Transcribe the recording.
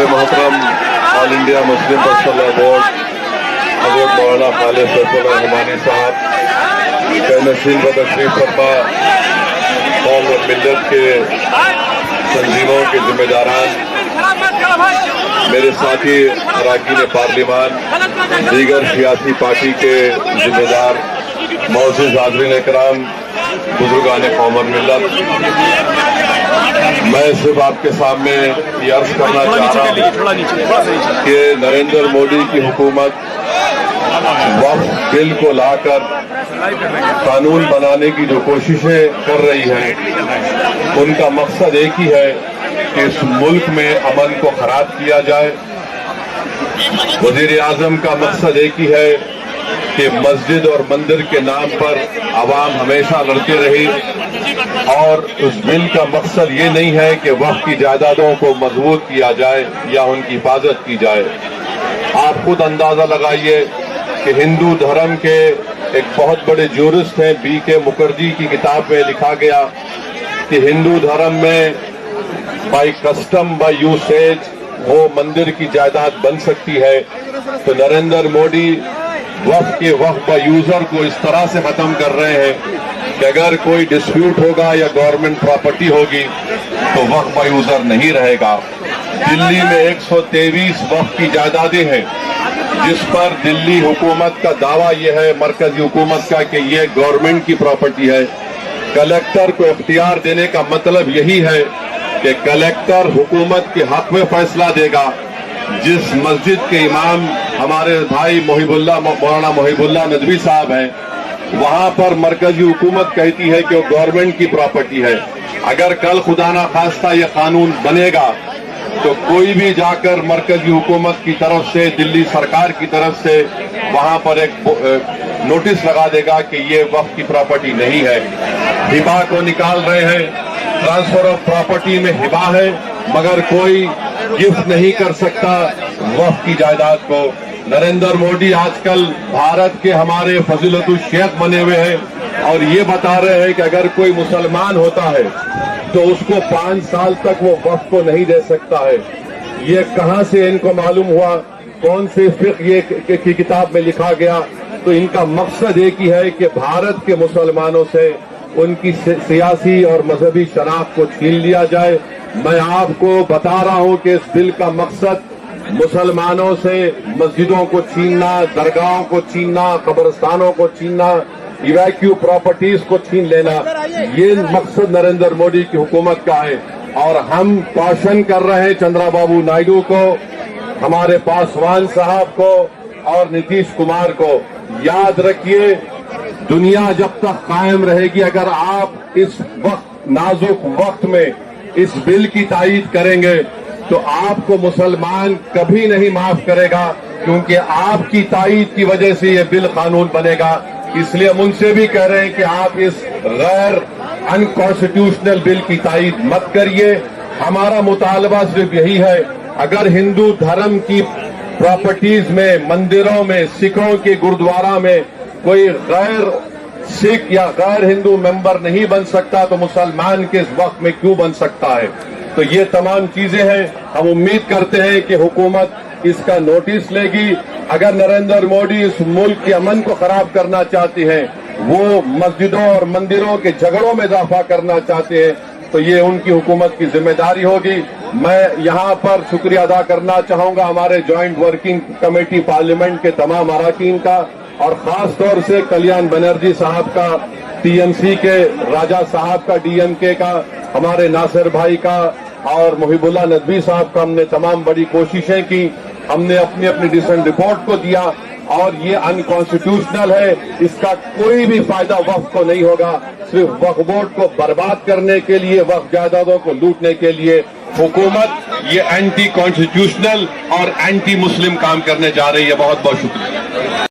मोहतरम all India Muslim personal board हज़रत मौलाना खालिद फैसल रहमानी साहब के नशीन व तशरीफ फरमा कौम और मिल्लत के तंजीमों के जिम्मेदारान, मेरे साथी अरकान पार्लिमान, दीगर सियासी पार्टी के जिम्मेदार, मौजूद हाज़रीन इकराम, बुजुर्गान कौम और मिल्लत, मैं सिर्फ आपके सामने ये अर्ज करना चाह रहा हूँ कि नरेंद्र मोदी की हुकूमत वक्फ बिल को लाकर कानून बनाने की जो कोशिशें कर रही है, उनका मकसद एक ही है कि इस मुल्क में अमन को खराब किया जाए। वजीर आजम का मकसद एक ही है कि मस्जिद और मंदिर के नाम पर आवाम हमेशा लड़ती रही, और उस बिल का मकसद ये नहीं है कि वक्फ की जायदादों को मजबूत किया जाए या उनकी हिफाजत की जाए। आप खुद अंदाजा लगाइए कि हिंदू धर्म के एक बहुत बड़े ज्यूरिस्ट हैं, B.K. मुखर्जी की किताब में लिखा गया कि हिंदू धर्म में बाई कस्टम बाई यूसेज वो मंदिर की जायदाद बन सकती है। तो नरेंद्र मोदी वक्फ के वक्फ बाई यूजर को इस तरह से खत्म कर रहे हैं कि अगर कोई डिस्प्यूट होगा या गवर्नमेंट प्रॉपर्टी होगी तो वक्फ बाई यूजर नहीं रहेगा। दिल्ली में 123 वक्फ की जायदादें हैं, जिस पर दिल्ली हुकूमत का दावा यह है, मरकजी हुकूमत का, कि ये गवर्नमेंट की प्रॉपर्टी है। कलेक्टर को इख्तियार देने का मतलब यही है कि कलेक्टर हुकूमत के हक में फैसला देगा। जिस मस्जिद के इमाम हमारे भाई मौलाना मोहिबुल्लाह नदवी साहब हैं, वहां पर मरकजी हुकूमत कहती है कि वो गवर्नमेंट की प्रॉपर्टी है। अगर कल खुदा ना खास्ता ये कानून बनेगा तो कोई भी जाकर मरकजी हुकूमत की तरफ से, दिल्ली सरकार की तरफ से वहां पर एक नोटिस लगा देगा कि ये वक्फ की प्रॉपर्टी नहीं है। हिबा को निकाल रहे हैं, ट्रांसफर ऑफ प्रॉपर्टी में हिबा है, मगर कोई गिफ्ट नहीं कर सकता वक्फ की जायदाद को। नरेंद्र मोदी आजकल भारत के हमारे फजीलतुल शेख बने हुए हैं और ये बता रहे हैं कि अगर कोई मुसलमान होता है तो उसको 5 साल तक वो वक्फ को नहीं दे सकता है। ये कहां से इनको मालूम हुआ? कौन से फिक़्ह ये की किताब में लिखा गया? तो इनका मकसद एक ही है कि भारत के मुसलमानों से उनकी सियासी और मजहबी शनाख्त को छीन लिया जाए। मैं आपको बता रहा हूं कि इस बिल का मकसद मुसलमानों से मस्जिदों को छीनना, दरगाहों को छीनना, कब्रिस्तानों को छीनना, इवैक्यू प्रॉपर्टीज को छीन लेना, ये मकसद नरेंद्र मोदी की हुकूमत का है। और हम कॉशन कर रहे हैं चंद्रबाबू नायडू को, हमारे पासवान साहब को और नीतीश कुमार को, याद रखिए दुनिया जब तक कायम रहेगी, अगर आप इस वक्त नाजुक वक्त में इस बिल की तायीद करेंगे तो आपको मुसलमान कभी नहीं माफ करेगा, क्योंकि आपकी तायीद की वजह से ये बिल कानून बनेगा। इसलिए हम उनसे भी कह रहे हैं कि आप इस गैर अनकॉन्स्टिट्यूशनल बिल की तायीद मत करिए। हमारा मुतालबा सिर्फ यही है, अगर हिंदू धर्म की प्रॉपर्टीज में, मंदिरों में, सिखों के गुरुद्वारा में कोई गैर सिख या गैर हिंदू मेंबर नहीं बन सकता तो मुसलमान के इस वक्त में क्यों बन सकता है? तो ये तमाम चीजें हैं। हम उम्मीद करते हैं कि हुकूमत इसका नोटिस लेगी। अगर नरेंद्र मोदी इस मुल्क के अमन को खराब करना चाहते हैं, वो मस्जिदों और मंदिरों के झगड़ों में इजाफा करना चाहते हैं, तो ये उनकी हुकूमत की जिम्मेदारी होगी। मैं यहाँ पर शुक्रिया अदा करना चाहूंगा हमारे ज्वाइंट वर्किंग कमेटी पार्लियामेंट के तमाम अरकान का, और खास तौर से कल्याण बनर्जी साहब का, TMC के राजा साहब का, DMK का, हमारे नासिर भाई का और मोहिबुल्लाह नदवी साहब का। हमने तमाम बड़ी कोशिशें की, हमने अपनी अपनी डिसेंट रिपोर्ट को दिया, और ये अनकॉन्स्टिट्यूशनल है। इसका कोई भी फायदा वक्फ को नहीं होगा। सिर्फ वक्फ बोर्ड को बर्बाद करने के लिए, वक्फ जायदादों को लूटने के लिए हुकूमत ये एंटी कॉन्स्टिट्यूशनल और एंटी मुस्लिम काम करने जा रही है। बहुत बहुत शुक्रिया।